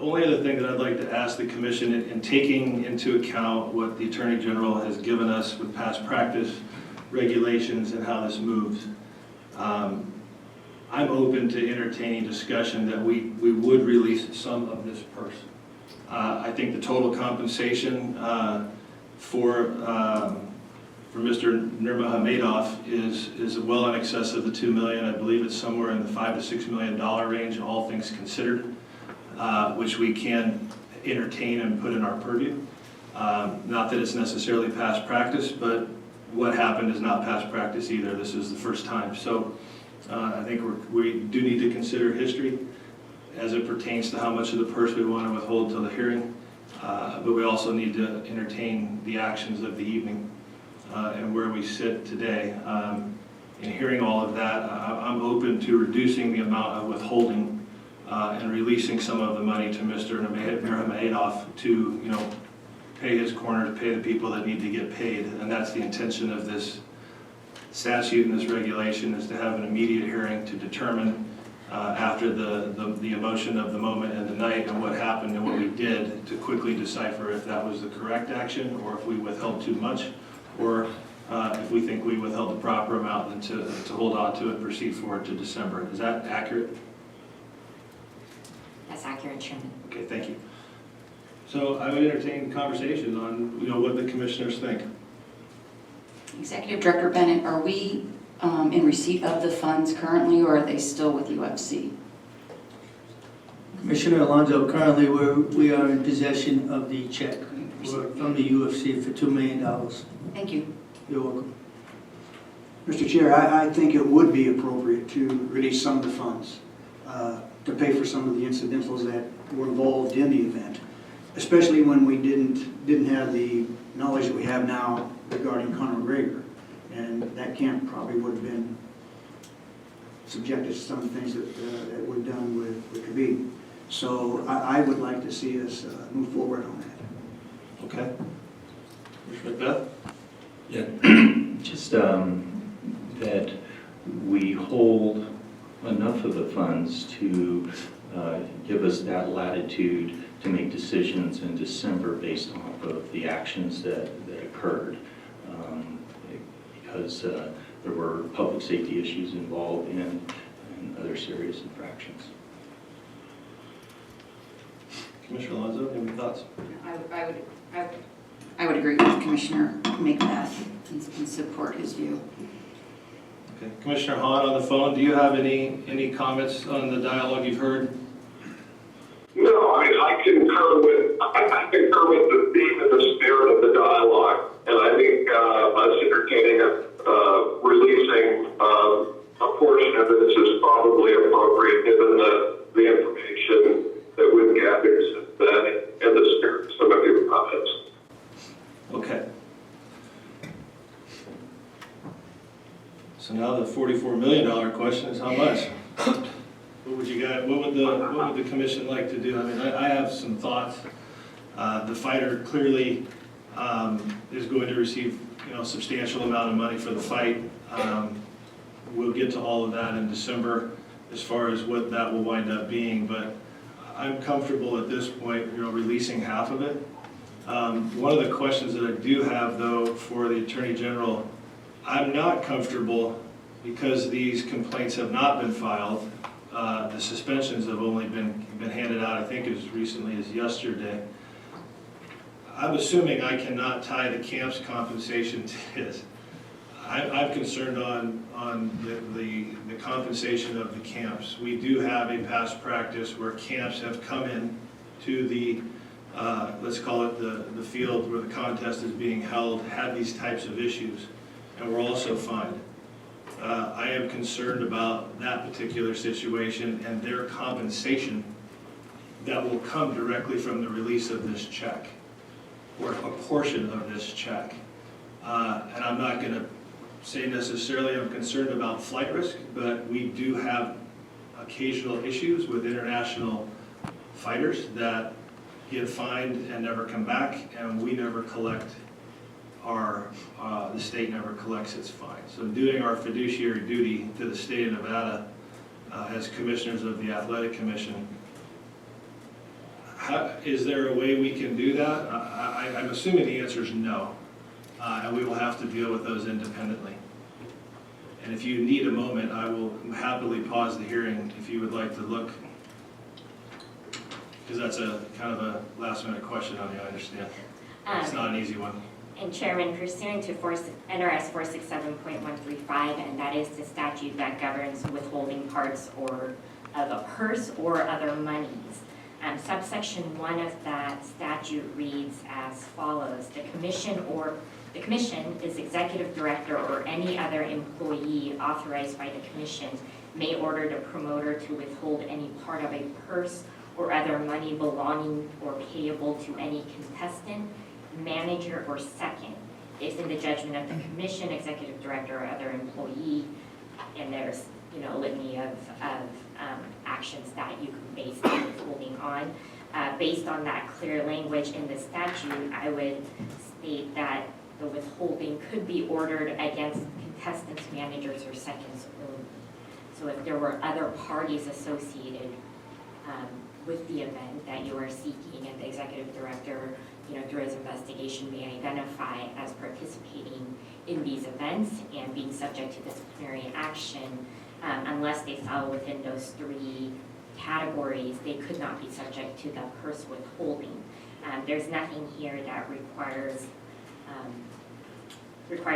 only other thing that I'd like to ask the commission, in taking into account what the Attorney General has given us with past practice, regulations, and how this moves, I'm open to entertaining discussion that we would release some of this purse. I think the total compensation for Mr. Nurmagomedov is well in excess of the $2 million. I believe it's somewhere in the $5 to $6 million range, all things considered, which we can entertain and put in our purview. Not that it's necessarily past practice, but what happened is not past practice either. This is the first time. So I think we do need to consider history as it pertains to how much of the purse we want to withhold till the hearing, but we also need to entertain the actions of the evening and where we sit today. In hearing all of that, I'm open to reducing the amount of withholding and releasing some of the money to Mr. Nurmagomedov to, pay his corners, pay the people that need to get paid, and that's the intention of this statute and this regulation, is to have an immediate hearing to determine after the emotion of the moment and the night and what happened and what we did, to quickly decipher if that was the correct action or if we withheld too much, or if we think we withheld the proper amount, and to hold on to it, proceed forward to December. Is that accurate? That's accurate, Chairman. Okay, thank you. So I would entertain conversation on what the commissioners think. Executive Director Bennett, are we in receipt of the funds currently, or are they still with UFC? Commissioner Alonso, currently we are in possession of the check from the UFC for $2 million. Thank you. You're welcome. Mr. Chair, I think it would be appropriate to release some of the funds to pay for some of the incidentals that were involved in the event, especially when we didn't have the knowledge that we have now regarding Conor McGregor, and that camp probably would have been subjected to some of the things that were done with Khabib. So I would like to see us move forward on that. Okay. Commissioner Beth? Yeah, just that we hold enough of the funds to give us that latitude to make decisions in December based off of the actions that occurred, because there were public safety issues involved in other serious infractions. Commissioner Alonso, any thoughts? I would agree with Commissioner Macbeth and support his view. Okay. Commissioner Hahn on the phone, do you have any comments on the dialogue you've heard? No, I concur with the theme and the spirit of the dialogue, and I think us entertaining releasing a portion of this is probably appropriate given the information that we've gathered since then and the spirit of some of your comments. Okay. So now the $44 million question is how much? What would you guys? What would the commission like to do? I mean, I have some thoughts. The fighter clearly is going to receive a substantial amount of money for the fight. We'll get to all of that in December as far as what that will wind up being, but I'm comfortable at this point, releasing half of it. One of the questions that I do have, though, for the Attorney General, I'm not comfortable because these complaints have not been filed. The suspensions have only been handed out, I think, as recently as yesterday. I'm assuming I cannot tie the camp's compensation to his. I'm concerned on the compensation of the camps. We do have a past practice where camps have come in to the, let's call it the field where the contest is being held, had these types of issues, and were also fined. I am concerned about that particular situation and their compensation that will come directly from the release of this check, or a portion of this check. And I'm not going to say necessarily I'm concerned about flight risk, but we do have occasional issues with international fighters that get fined and never come back, and we never collect the state never collects its fine. So doing our fiduciary duty to the state of Nevada as commissioners of the Athletic Commission, Is there a way we can do that? I'm assuming the answer is no, and we will have to deal with those independently. And if you need a moment, I will happily pause the hearing if you would like to look, because that's a kind of a last-minute question on you, I understand. It's not an easy one. And Chairman, pursuant to NRS 467.135, and that is the statute that governs withholding parts or of a purse or other monies. Subsection 1 of that statute reads as follows: the commission is executive director or any other employee authorized by the commission may order the promoter to withhold any part of a purse or other money belonging or payable to any contestant, manager, or second, if in the judgment of the commission, executive director, or other employee, and there's a litany of actions that you can base the withholding on. Based on that clear language in the statute, I would state that the withholding could be ordered against contestants, managers, or seconds only. So if there were other parties associated with the event that you are seeking, and the executive director, through his investigation, may identify as participating in these events and being subject to disciplinary action, unless they fall within those 3 categories, they could not be subject to the purse withholding. There's nothing here that requires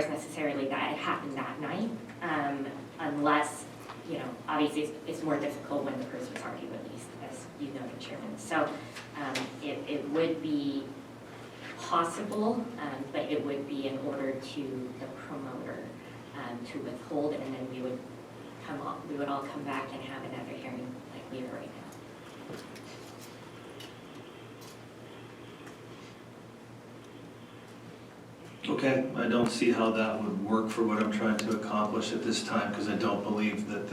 necessarily that it happened that night, unless, obviously it's more difficult when the purse was already released, as you noted, Chairman. So it would be possible, but it would be in order to the promoter to withhold, and then we would all come back and have another hearing like we are right now. Okay, I don't see how that would work for what I'm trying to accomplish at this time, because I don't believe that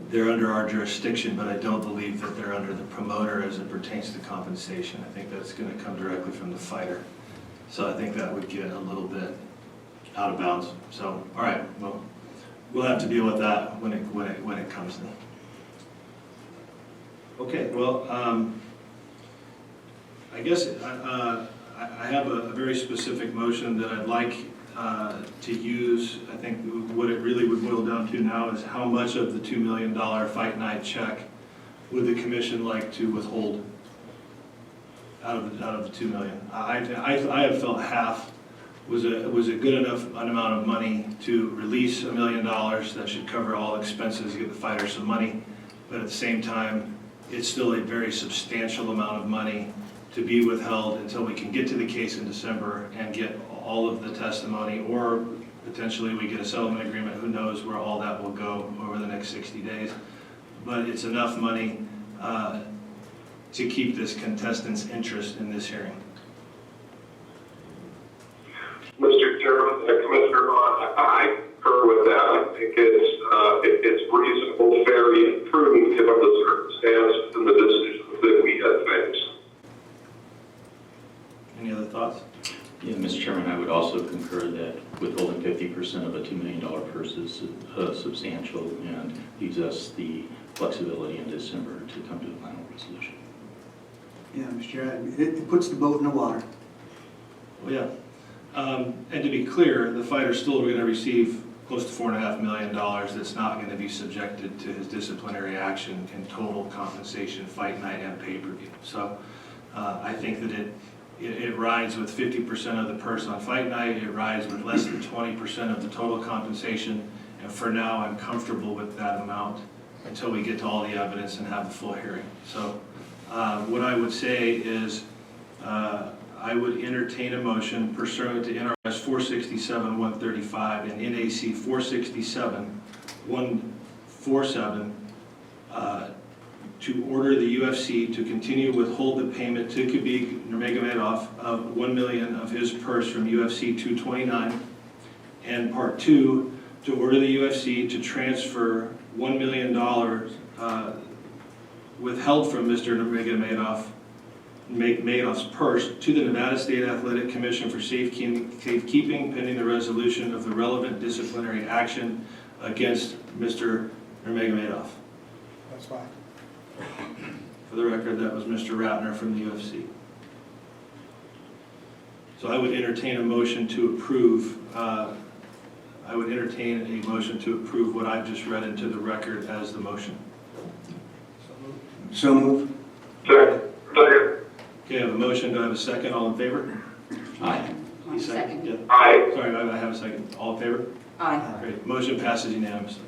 they're under our jurisdiction, but I don't believe that they're under the promoter as it pertains to compensation. I think that's going to come directly from the fighter. So I think that would get a little bit out of bounds. So, all right, well, we'll have to deal with that when it comes in. Okay, well, I guess I have a very specific motion that I'd like to use. I think what it really would boil down to now is how much of the $2 million fight night check would the commission like to withhold out of the $2 million? I have felt half was a good enough amount of money to release $1 million that should cover all expenses, give the fighter some money, but at the same time, it's still a very substantial amount of money to be withheld until we can get to the case in December and get all of the testimony, or potentially we get a settlement agreement. Who knows where all that will go over the next 60 days. But it's enough money to keep this contestant's interest in this hearing. Mr. Chairman, Commissioner Vaughn, I concur with that. I think it's reasonable, fair, and prudent given the circumstances and the decisions that we have faced. Any other thoughts? Yeah, Mr. Chairman, I would also concur that withholding 50% of a $2 million purse is substantial and leaves us the flexibility in December to come to a final resolution. Yeah, Mr. Chair, it puts the boat in the water. Well, yeah. And to be clear, the fighter's still going to receive close to $4.5 million that's not going to be subjected to his disciplinary action in total compensation, fight night, and pay-per-view. So I think that it rides with 50% of the purse on fight night, it rides with less than 20% of the total compensation, and for now I'm comfortable with that amount until we get to all the evidence and have the full hearing. So what I would say is I would entertain a motion pursuant to NRS 467-135 and NAC 467-147 to order the UFC to continue to withhold the payment to Khabib Nurmagomedov of $1 million of his purse from UFC 229, and part 2, to order the UFC to transfer $1 million withheld from Mr. Nurmagomedov's purse to the Nevada State Athletic Commission for safekeeping pending the resolution of the relevant disciplinary action against Mr. Nurmagomedov. That's fine. For the record, that was Mr. Ratner from the UFC. So I would entertain a motion to approve, what I've just read into the record as the motion. So move. Second. Okay, I have a motion, do I have a second? All in favor? Aye. You Second. Yeah. Aye. Sorry, I have a second. All in favor? Aye. Great, motion passes unanimously.